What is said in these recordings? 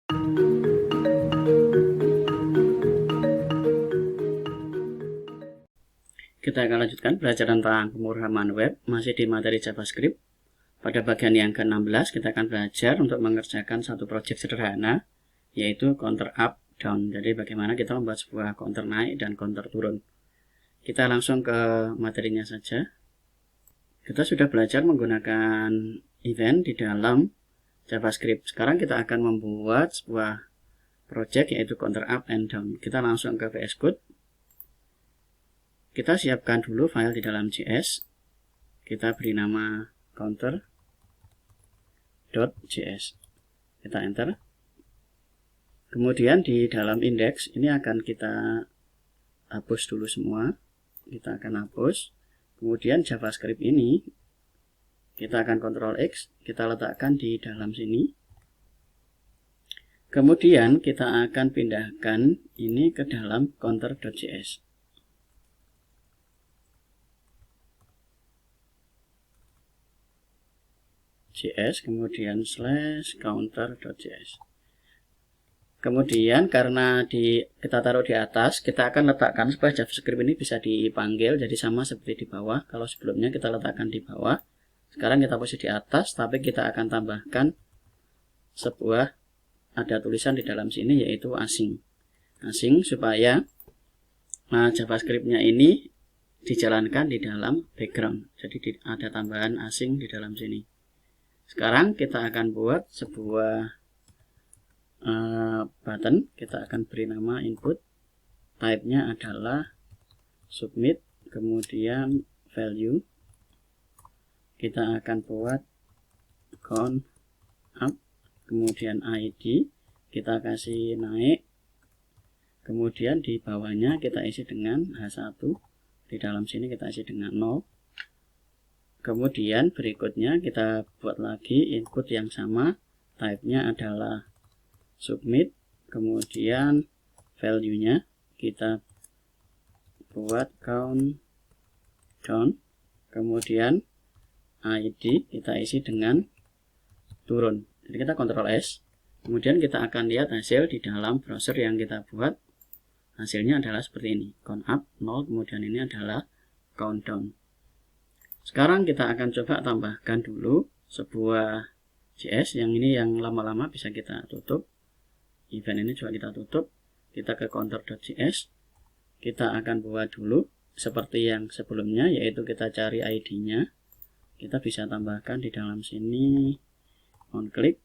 Kita akan lanjutkan belajar tentang pemrograman web, masih di materi JavaScript. Pada bagian yang ke-16, kita akan belajar untuk mengerjakan satu proyek sederhana, yaitu counter up, down. Jadi bagaimana kita membuat sebuah counter naik dan counter turun. Kita langsung ke materinya saja. Kita sudah belajar menggunakan event di dalam JavaScript. Sekarang kita akan membuat sebuah proyek, yaitu counter up and down. Kita langsung ke VS Code. Kita siapkan dulu file di dalam JS. Kita beri nama counter.js. Kita enter. Kemudian di dalam index ini akan kita hapus dulu semua. Kita akan hapus. Kemudian JavaScript ini kita akan Ctrl X, kita letakkan di dalam sini. Kemudian kita akan pindahkan ini ke dalam counter.js. Kemudian / counter.js. Kemudian karena kita taruh di atas, kita akan letakkan supaya JavaScript ini bisa dipanggil, jadi sama seperti di bawah. Kalau sebelumnya kita letakkan di bawah, sekarang kita posisi di atas, tapi kita akan tambahkan ada tulisan di dalam sini, yaitu asing supaya JavaScript-nya ini dijalankan di dalam background. Jadi ada tambahan asing di dalam sini. Sekarang kita akan buat sebuah button. Kita akan beri nama input, type-nya adalah submit, kemudian value. Kita akan buat count up, kemudian ID kita kasih naik, kemudian di bawahnya kita isi dengan H1, di dalam sini kita isi dengan 0. Kemudian berikutnya kita buat lagi input yang sama, type-nya adalah submit, kemudian value-nya kita buat count down, kemudian ID kita isi dengan turun. Jadi kita Ctrl S, kemudian kita akan lihat hasil di dalam browser yang kita buat. Hasilnya adalah seperti ini, count up 0, kemudian ini adalah count down. Sekarang kita akan coba tambahkan dulu sebuah JS, yang ini yang lama-lama bisa kita tutup. Event ini juga kita tutup. Kita ke counter.js. Kita akan buat dulu seperti yang sebelumnya, yaitu kita cari ID-nya. Kita bisa tambahkan di dalam sini on click.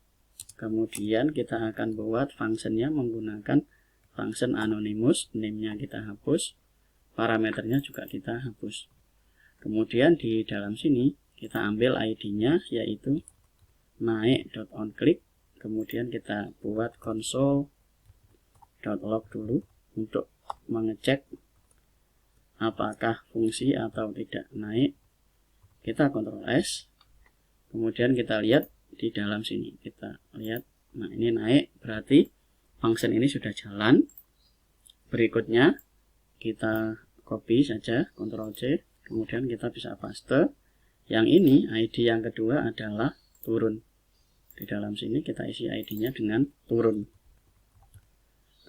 Kemudian kita akan buat function-nya menggunakan function anonymous. Name-nya kita hapus. Parameternya juga kita hapus. Kemudian di dalam sini kita ambil ID-nya, yaitu naik.onClick. Kemudian kita buat console.log dulu untuk mengecek apakah fungsi atau tidak naik. Kita Ctrl S. Kemudian kita lihat di dalam sini. Kita lihat, nah ini naik, berarti function ini sudah jalan. Berikutnya kita copy saja, Ctrl C. Kemudian kita bisa paste. Yang ini ID yang kedua adalah turun. Di dalam sini kita isi ID-nya dengan turun.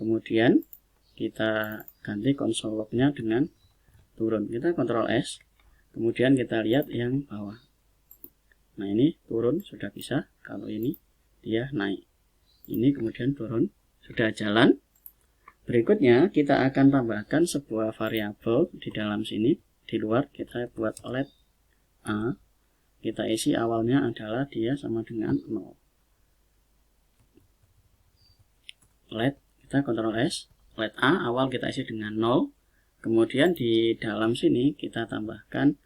Kemudian kita ganti console log-nya dengan turun. Kita Ctrl S. Kemudian kita lihat yang bawah. Nah ini turun sudah bisa. Kalau ini dia naik. Ini kemudian turun, sudah jalan. Berikutnya kita akan tambahkan sebuah variabel di dalam sini. Di luar kita buat let A, kita isi awalnya adalah dia sama dengan 0. Let, kita Ctrl S, let A awal kita isi dengan 0. Kemudian di dalam sini kita tambahkan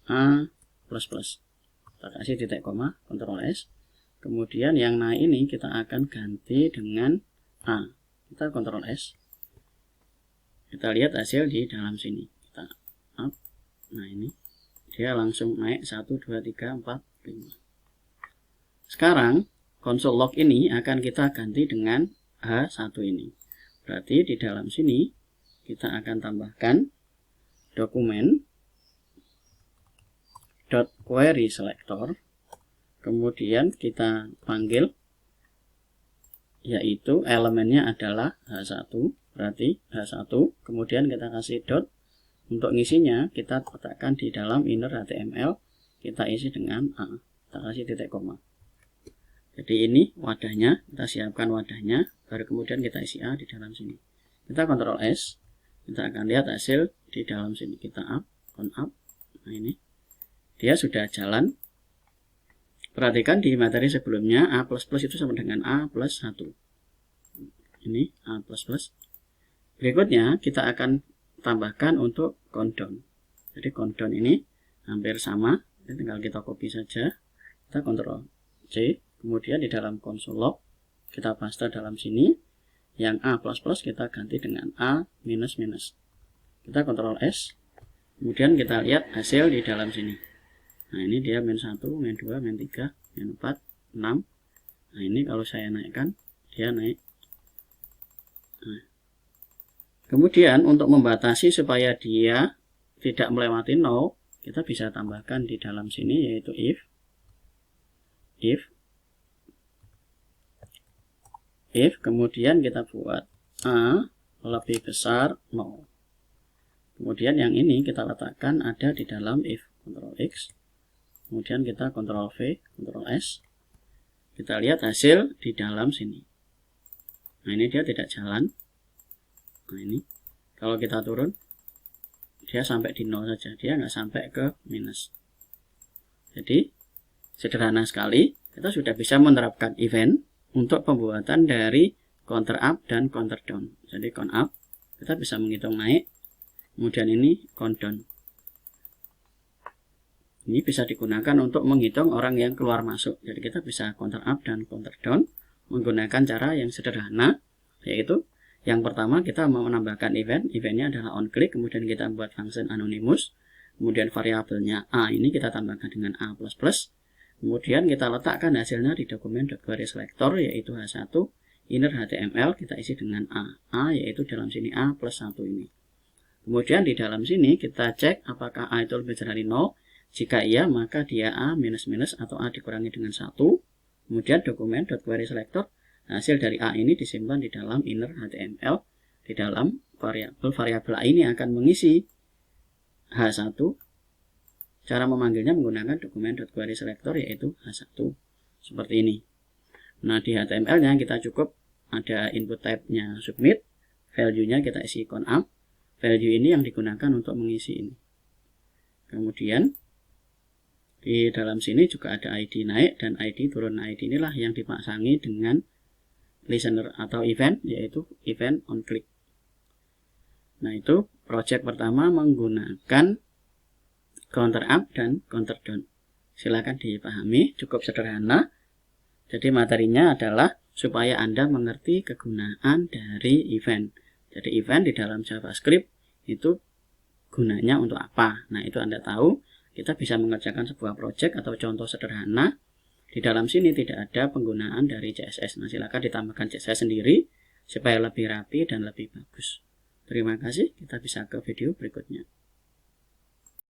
A++. Kita kasih titik koma, Ctrl S. Kemudian yang naik ini kita akan ganti dengan A. Kita Ctrl S. Kita lihat hasil di dalam sini. Kita up. Nah ini dia langsung naik 1, 2, 3, 4, 5. Sekarang console log ini akan kita ganti dengan H1 ini. Berarti di dalam sini kita akan tambahkan dokumen .query selector. Kemudian kita panggil yaitu elemennya adalah H1, berarti H1, kemudian kita kasih dot. Untuk ngisinya kita letakkan di dalam inner HTML, kita isi dengan A, kita kasih titik koma. Jadi ini wadahnya, kita siapkan wadahnya, baru kemudian kita isi A di dalam sini. Kita Ctrl S, kita akan lihat hasil di dalam sini. Kita up, up. Nah ini, dia sudah jalan. Perhatikan di materi sebelumnya A++ itu sama dengan A plus 1. Ini A++. Berikutnya kita akan tambahkan untuk countdown. Jadi countdown ini hampir sama, tinggal kita copy saja. Kita Ctrl C, kemudian di dalam console log kita paste dalam sini. Yang A++ kita ganti dengan A-. Kita Ctrl S, kemudian kita lihat hasil di dalam sini. Nah ini dia -1, -2, -3, -4, 6. Nah ini kalau saya naikkan, dia naik. Nah. Kemudian untuk membatasi supaya dia tidak melewati 0, kita bisa tambahkan di dalam sini, yaitu if kemudian kita buat A lebih besar 0. Kemudian yang ini kita letakkan ada di dalam if. Ctrl X, kemudian kita Ctrl V, Ctrl S. Kita lihat hasil di dalam sini. Nah ini dia tidak jalan. Nah ini, kalau kita turun, dia sampai di 0 saja, dia nggak sampai ke minus. Jadi, sederhana sekali, kita sudah bisa menerapkan event untuk pembuatan dari counter up dan counter down. Jadi, count up, kita bisa menghitung naik, kemudian ini count down. Ini bisa digunakan untuk menghitung orang yang keluar masuk. Jadi, kita bisa counter up dan counter down menggunakan cara yang sederhana, yaitu yang pertama kita mau menambahkan eventnya adalah onClick, kemudian kita buat function anonymous, kemudian variabelnya A ini kita tambahkan dengan A++, kemudian kita letakkan hasilnya di dokumen .querySelector yaitu H1, inner HTML kita isi dengan A yaitu dalam sini A+1 ini. Kemudian di dalam sini kita cek apakah A itu lebih dari 0, jika iya maka dia A-, atau A dikurangi dengan 1, kemudian dokumen .querySelector, hasil dari A ini disimpan di dalam inner HTML, di dalam variabel A ini akan mengisi H1. Cara memanggilnya menggunakan dokumen .querySelector yaitu H1 seperti ini. Nah di HTML-nya kita cukup ada input type-nya submit, value-nya kita isi count up, value ini yang digunakan untuk mengisi ini. Kemudian di dalam sini juga ada ID naik dan ID turun. ID inilah yang dipasangi dengan listener atau event, yaitu event onClick. Nah itu project pertama menggunakan counter up dan counter down. Silakan dipahami, cukup sederhana. Jadi materinya adalah supaya Anda mengerti kegunaan dari event. Jadi event di dalam JavaScript itu gunanya untuk apa. Nah itu Anda tahu, kita bisa mengerjakan sebuah project atau contoh sederhana. Di dalam sini tidak ada penggunaan dari CSS. Nah, silakan ditambahkan CSS sendiri supaya lebih rapi dan lebih bagus. Terima kasih, kita bisa ke video berikutnya.